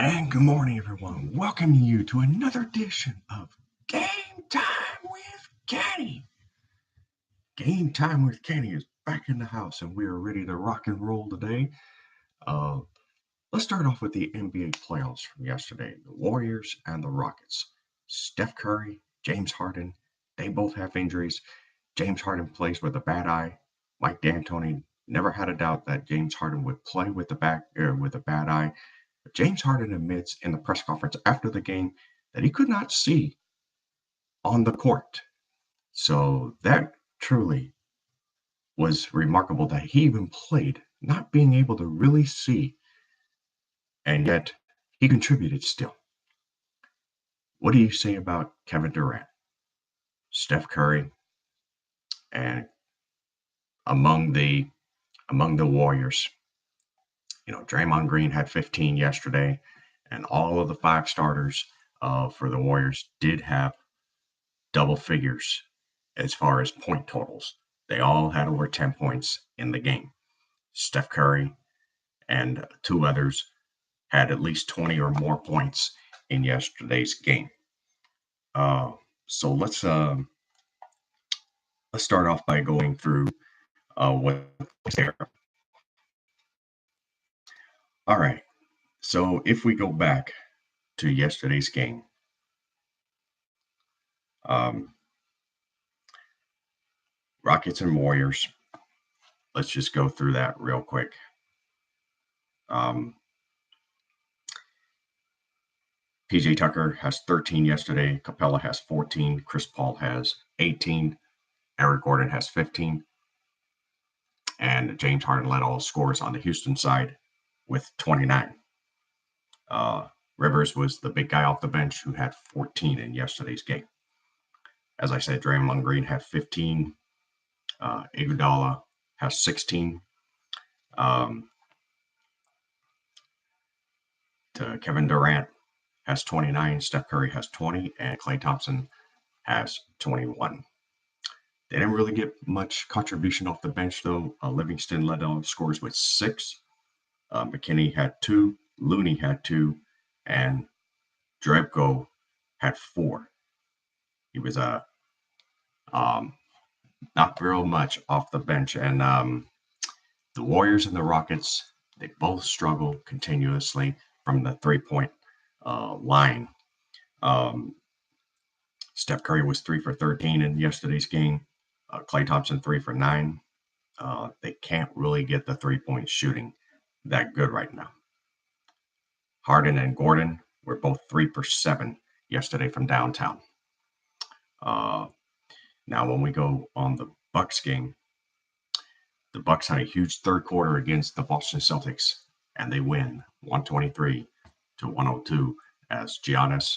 And good morning, everyone. Welcoming you to another edition of Game Time with Kenny. Game Time with Kenny is back in the house, and we are ready to rock and roll today. Uh, let's start off with the NBA playoffs from yesterday. The Warriors and the Rockets. Steph Curry, James Harden, they both have injuries. James Harden plays with a bad eye. Mike D'Antoni never had a doubt that James Harden would play with with a bad eye. James Harden admits in the press conference after the game that he could not see on the court. So that truly was remarkable that he even played, not being able to really see, and yet he contributed still. What do you say about Kevin Durant, Steph Curry, and among the among the Warriors? Draymond Green had 15 yesterday, and all of the five starters for the Warriors did have double figures as far as point totals. They all had over 10 points in the game. Steph Curry and two others had at least 20 or more points in yesterday's game. Uh, so let's start off by going through what's there. All right. So if we go back to yesterday's game, um, Rockets and Warriors. Let's just go through that real quick. Um, PJ Tucker has 13 yesterday. Capella has 14. Chris Paul has 18. Eric Gordon has 15. And James Harden led all scores on the Houston side with 29. Rivers was the big guy off the bench who had 14 in yesterday's game. As I said, Draymond Green had 15. Iguodala has 16. Kevin Durant has 29. Steph Curry has 20. And Klay Thompson has 21. They didn't really get much contribution off the bench, though. Livingston led all scores with 6. McKinney had 2. Looney had 2. And Drebko had 4. He was not real much off the bench. And the Warriors and the Rockets, they both struggle continuously from the 3-point line. Steph Curry was 3 for 13 in yesterday's game. Klay Thompson 3 for 9. They can't really get the 3-point shooting that good right now. Harden and Gordon were both 3 for 7 yesterday from downtown. Now, when we go on the Bucks game, the Bucks had a huge third quarter against the Boston Celtics, and they win 123-102 as Giannis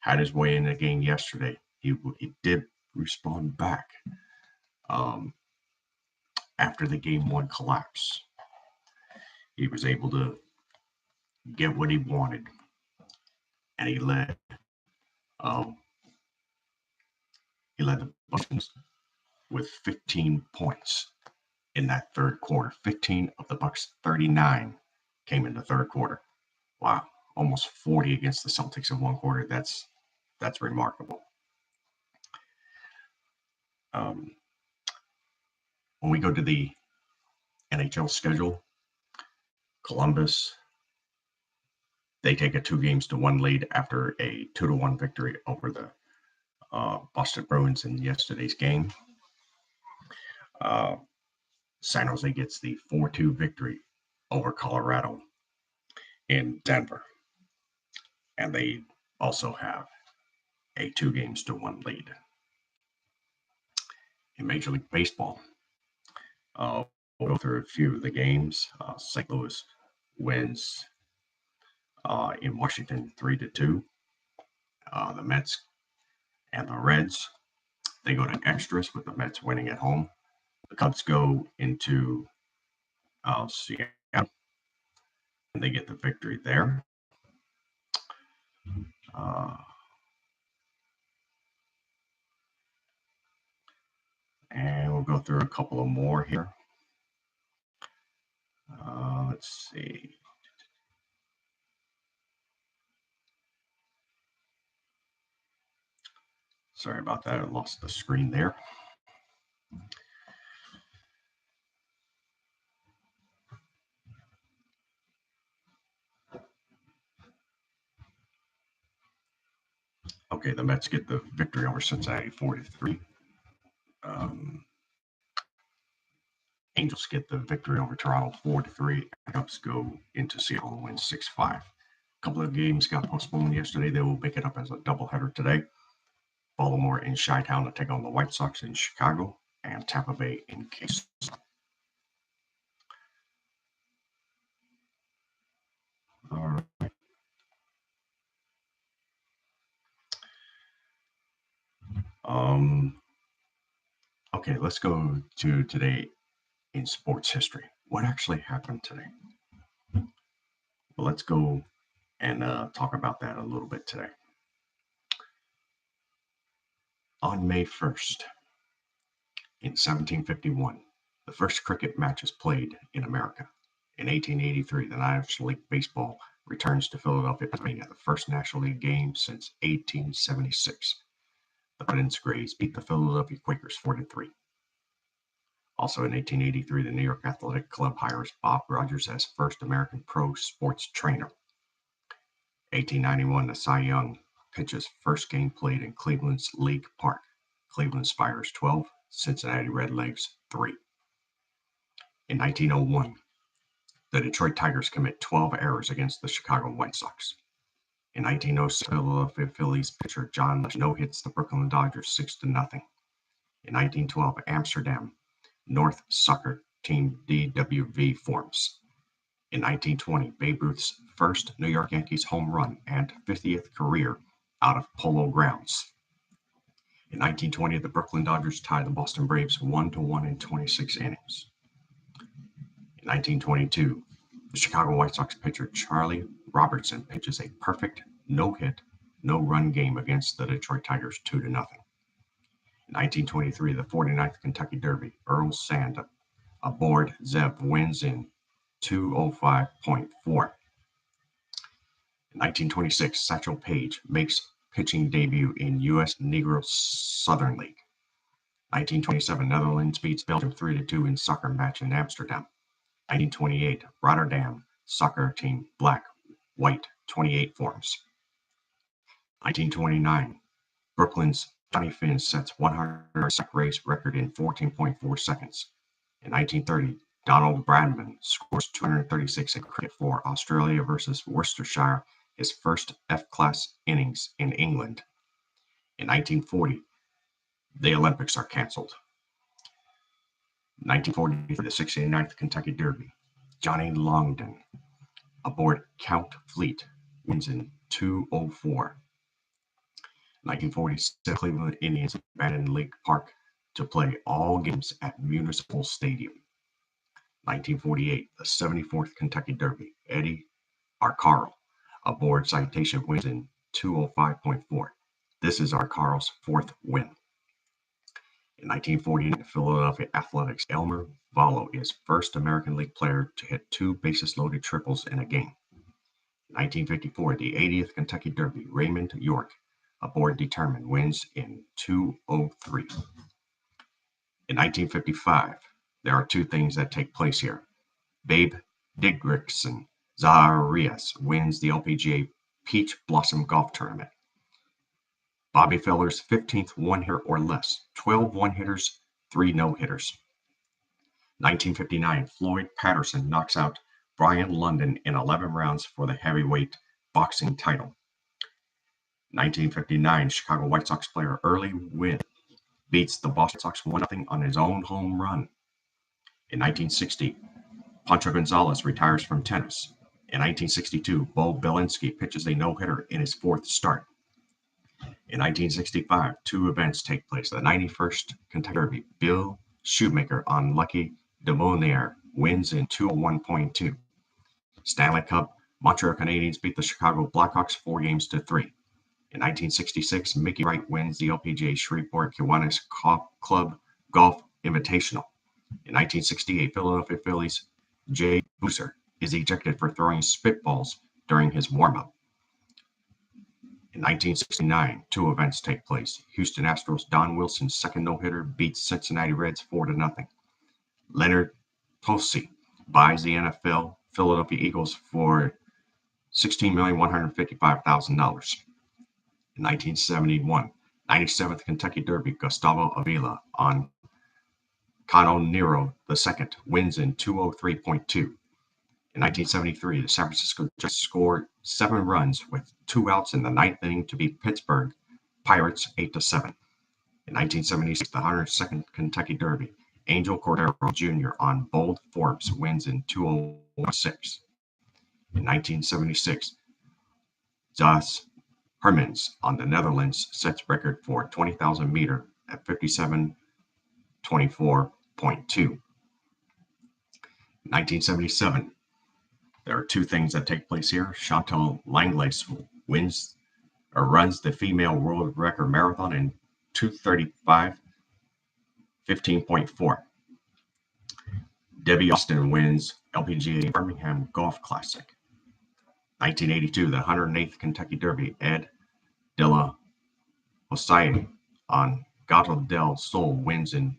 had his way in the game yesterday. He did respond back after the game 1 collapse. He was able to get what he wanted, and he led the Bucks with 15 points in that third quarter. 15 of the Bucks' 39 came in the third quarter. Wow, almost 40 against the Celtics in one quarter. That's remarkable. When we go to the NHL schedule, Columbus, they take a 2-1 lead after a 2-1 victory over the Boston Bruins in yesterday's game. San Jose gets the 4-2 victory over Colorado in Denver. And they also have a 2-1 lead. In Major League Baseball, we'll go through a few of the games. St. Louis wins in Washington 3-2. The Mets and the Reds, they go to extras with the Mets winning at home. The Cubs go into Seattle, and they get the victory there. And we'll go through a couple of more here. Let's see. Sorry about that. I lost the screen there. Okay, the Mets get the victory over Cincinnati 4-3. Angels get the victory over Toronto 4-3. Cubs go into Seattle and win 6-5. A couple of games got postponed yesterday. They will make it up as a doubleheader today. Baltimore in Chi-Town to take on the White Sox in Chicago, and Tampa Bay in Case. All right. Okay, let's go to today in sports history. What actually happened today? Well, let's go and talk about that a little bit today. On May 1st, in 1751, the first cricket match is played in America. In 1883, the National League Baseball returns to Philadelphia, Pennsylvania, the first National League game since 1876. The Providence Grays beat the Philadelphia Quakers 4-3. Also in 1883, the New York Athletic Club hires Bob Rogers as first American pro sports trainer. 1891, the Cy Young pitches first game played in Cleveland's League Park. Cleveland Spiders 12, Cincinnati Redlegs 3. In 1901, the Detroit Tigers commit 12 errors against the Chicago White Sox. In 1906, Philadelphia Phillies pitcher John Lesh no-hits the Brooklyn Dodgers 6-0. In 1912, Amsterdam North soccer team DWV forms. In 1920, Babe Ruth's first New York Yankees home run and 50th career out of Polo Grounds. In 1920, the Brooklyn Dodgers tie the Boston Braves 1-1 in 26 innings. In 1922, the Chicago White Sox pitcher Charlie Robertson pitches a perfect no-hit, no-run game against the Detroit Tigers 2-0. In 1923, the 49th Kentucky Derby, Earl Sand aboard Zeb wins in 2:05.4. In 1926, Satchel Paige makes pitching debut in U.S. Negro Southern League. 1927, Netherlands beats Belgium 3-2 in soccer match in Amsterdam. 1928, Rotterdam soccer team black, white 28 forms. 1929, Brooklyn's Johnny Finn sets 100 sack race record in 14.4 seconds. In 1930, Donald Bradman scores 236 in cricket for Australia versus Worcestershire, his first F-class innings in England. In 1940, the Olympics are cancelled. 1940, for the 69th Kentucky Derby, Johnny Longden aboard Count Fleet wins in 2:04. 1947, Cleveland Indians abandoned Lake Park to play all games at Municipal Stadium. 1948, the 74th Kentucky Derby, Eddie Arcaro aboard Citation wins in 2:05.4. This is Arcaro's fourth win. In 1949, Philadelphia Athletics Elmer Vallo is first American League player to hit 2 bases-loaded triples in a game. In 1954, the 80th Kentucky Derby, Raymond York aboard Determined wins in 2:03. In 1955, there are 2 things that take place here. Babe Didrikson Zacharias wins the LPGA Peach Blossom Golf Tournament. Bobby Feller's 15th one-hitter or less, 12 one-hitters, 3 no-hitters. 1959, Floyd Patterson knocks out Brian London in 11 rounds for the heavyweight boxing title. 1959, Chicago White Sox player Early Wynn beats the Boston Sox 1-0 on his own home run. In 1960, Pancho Gonzalez retires from tennis. In 1962, Bo Belinsky pitches a no-hitter in his 4th start. In 1965, 2 events take place. The 91st Kentucky Derby, Bill Shoemaker on Lucky Demonier wins in 2:01.2. Stanley Cup, Montreal Canadiens beat the Chicago Blackhawks 4-3. In 1966, Mickey Wright wins the LPGA Shreveport Kiwanis Club Golf Invitational. In 1968, Philadelphia Phillies Jay Boozer is ejected for throwing spitballs during his warm-up. In 1969, two events take place. Houston Astros' Don Wilson's second no-hitter beats Cincinnati Reds 4-0. Leonard Tosey buys the NFL Philadelphia Eagles for $16,155,000. In 1971, 97th Kentucky Derby, Gustavo Avila on Canonero II wins in 203.2. In 1973, the San Francisco Giants scored 7 runs with 2 outs in the 9th inning to beat Pittsburgh Pirates 8-7. In 1976, the 102nd Kentucky Derby, Angel Cordero Jr. on Bold Forbes wins in 206. In 1976, Jas Hermans on the Netherlands sets record for 20,000 meter at 57:24.2. 1977, there are 2 things that take place here. Chantal Langlaise runs the female world record marathon in 2:35:15.4. Debbie Austin wins LPGA Birmingham Golf Classic. 1982, the 108th Kentucky Derby, Ed De La Hosaie on Gato del Sol wins in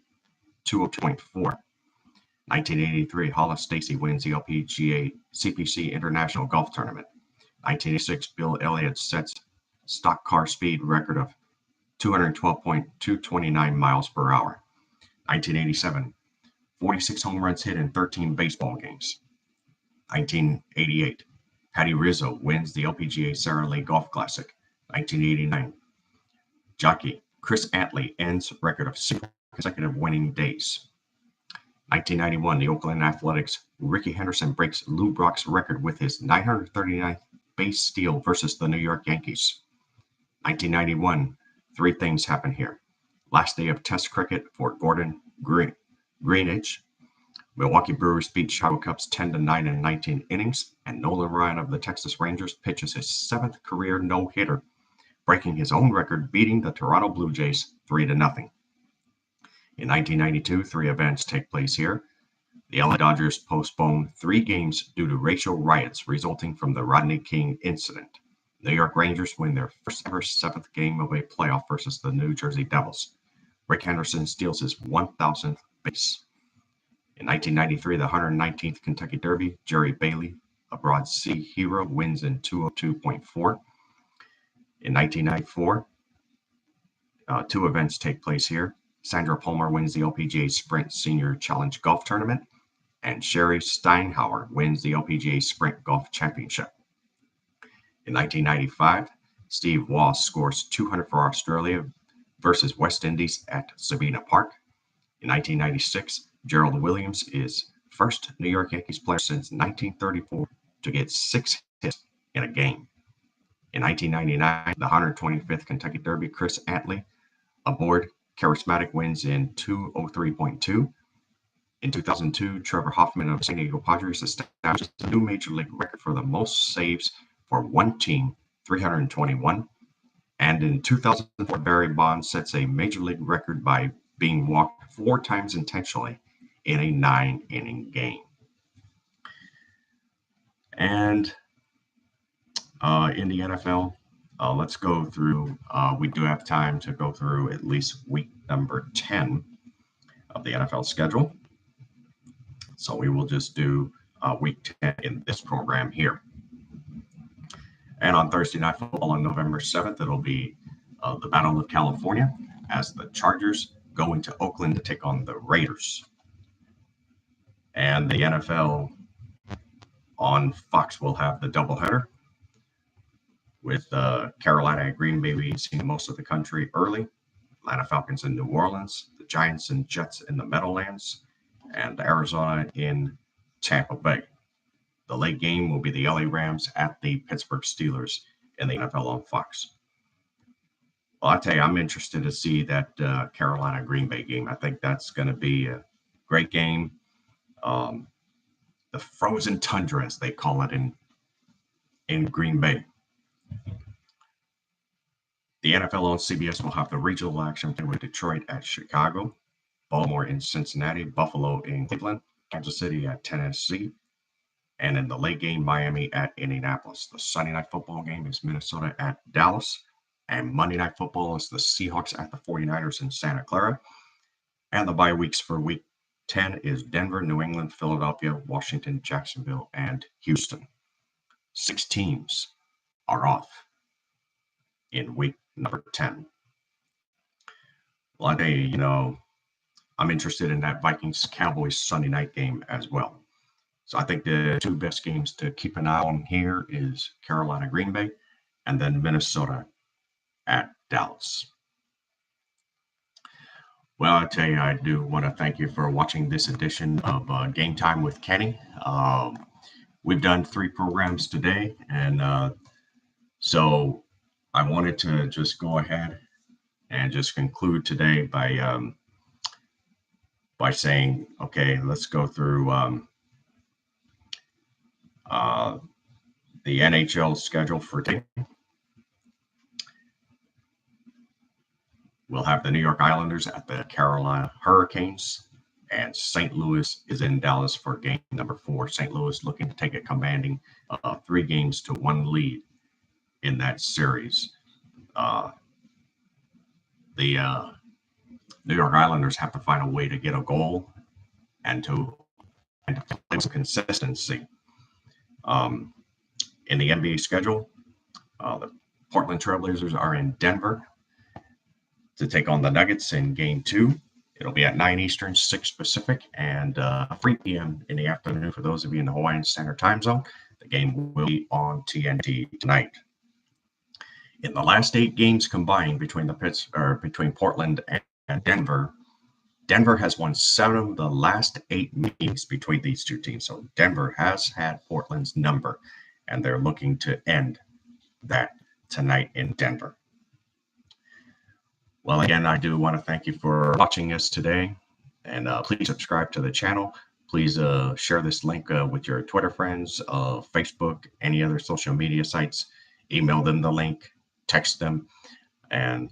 202.4. 1983, Hollis Stacy wins the LPGA CPC International Golf Tournament. 1986, Bill Elliott sets stock car speed record of 212.229 miles per hour. 1987, 46 home runs hit in 13 baseball games. 1988, Patty Rizzo wins the LPGA Sara Lee Golf Classic. 1989, jockey Chris Antley ends record of 6 consecutive winning days. 1991, the Oakland Athletics, Rickey Henderson breaks Lou Brock's record with his 939th base steal versus the New York Yankees. 1991, 3 things happen here. Last day of Test cricket for Gordon Greenidge. Milwaukee Brewers beat Chicago Cubs 10-9 in 19 innings, and Nolan Ryan of the Texas Rangers pitches his 7th career no-hitter, breaking his own record, beating the Toronto Blue Jays 3-0. In 1992, 3 events take place here. The LA Dodgers postpone 3 games due to racial riots resulting from the Rodney King incident. New York Rangers win their first ever 7th game of a playoff versus the New Jersey Devils. Rick Henderson steals his 1,000th base. In 1993, the 119th Kentucky Derby, Jerry Bailey, a Broad Sea hero, wins in 202.4. In 1994, 2 events take place here. Sandra Palmer wins the LPGA Sprint Senior Challenge Golf Tournament, and Sherry Steinhauer wins the LPGA Sprint Golf Championship. In 1995, Steve Waugh scores 200 for Australia versus West Indies at Sabina Park. In 1996, Gerald Williams is first New York Yankees player since 1934 to get 6 hits in a game. In 1999, the 125th Kentucky Derby, Chris Antley aboard Charismatic wins in 203.2. In 2002, Trevor Hoffman of San Diego Padres established a new major league record for the most saves for one team, 321. And in 2004, Barry Bonds sets a major league record by being walked 4 times intentionally in a 9-inning game. And in the NFL, let's go through, we do have time to go through at least week number 10 of the NFL schedule. So we will just do week 10 in this program here. And on Thursday Night Football on November 7th, it'll be the Battle of California as the Chargers go into Oakland to take on the Raiders. And the NFL on Fox will have the doubleheader, with Carolina and Green Bay seeing most of the country early, Atlanta Falcons in New Orleans, the Giants and Jets in the Meadowlands, and Arizona in Tampa Bay. The late game will be the LA Rams at the Pittsburgh Steelers in the NFL on Fox. Well, I tell you, I'm interested to see that Carolina-Green Bay game. I think that's going to be a great game. The frozen tundra, as they call it in Green Bay. The NFL on CBS will have the regional action with Detroit at Chicago, Baltimore in Cincinnati, Buffalo in Cleveland, Kansas City at Tennessee, And in the late game, Miami at Indianapolis. The Sunday night football game is Minnesota at Dallas. And Monday night football is the Seahawks at the 49ers in Santa Clara. And the bye weeks for week 10 is Denver, New England, Philadelphia, Washington, Jacksonville, and Houston. 6 teams are off in week number 10. Well, I tell you, I'm interested in that Vikings-Cowboys Sunday night game as well. So I think the two best games to keep an eye on here is Carolina, Green Bay, and then Minnesota at Dallas. Well, I tell you, I do want to thank you for watching this edition of Game Time with Kenny. We've done 3 programs today, and so I wanted to just go ahead and just conclude today by saying, okay, let's go through the NHL schedule for today. We'll have the New York Islanders at the Carolina Hurricanes, and St. Louis is in Dallas for game number 4. St. Louis looking to take a commanding 3-1 lead in that series. The New York Islanders have to find a way to get a goal and to play some consistency. In the NBA schedule, the Portland Trailblazers are in Denver to take on the Nuggets in game 2. It'll be at 9 Eastern, 6 Pacific, and 3 p.m. in the afternoon for those of you in the Hawaiian Standard Time Zone. The game will be on TNT tonight. In the last 8 games combined between Portland and Denver, Denver has won 7 of the last 8 meetings between these two teams. So Denver has had Portland's number, and they're looking to end that tonight in Denver. Well, again, I do want to thank you for watching us today, and please subscribe to the channel. Please share this link with your Twitter friends, Facebook, any other social media sites. Email them the link, text them, and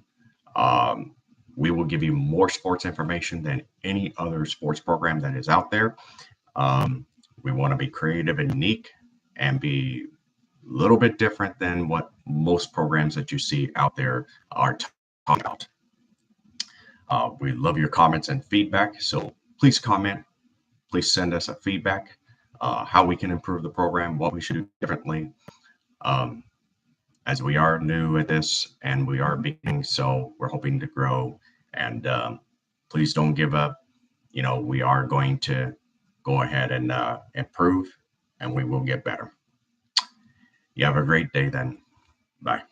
we will give you more sports information than any other sports program that is out there. We want to be creative and unique and be a little bit different than what most programs that you see out there are talking about. We love your comments and feedback, so please comment. Please send us a feedback, how we can improve the program, what we should do differently, as we are new at this and we are beginning, so we're hoping to grow. And please don't give up. We are going to go ahead and improve, and we will get better. You have a great day then. Bye.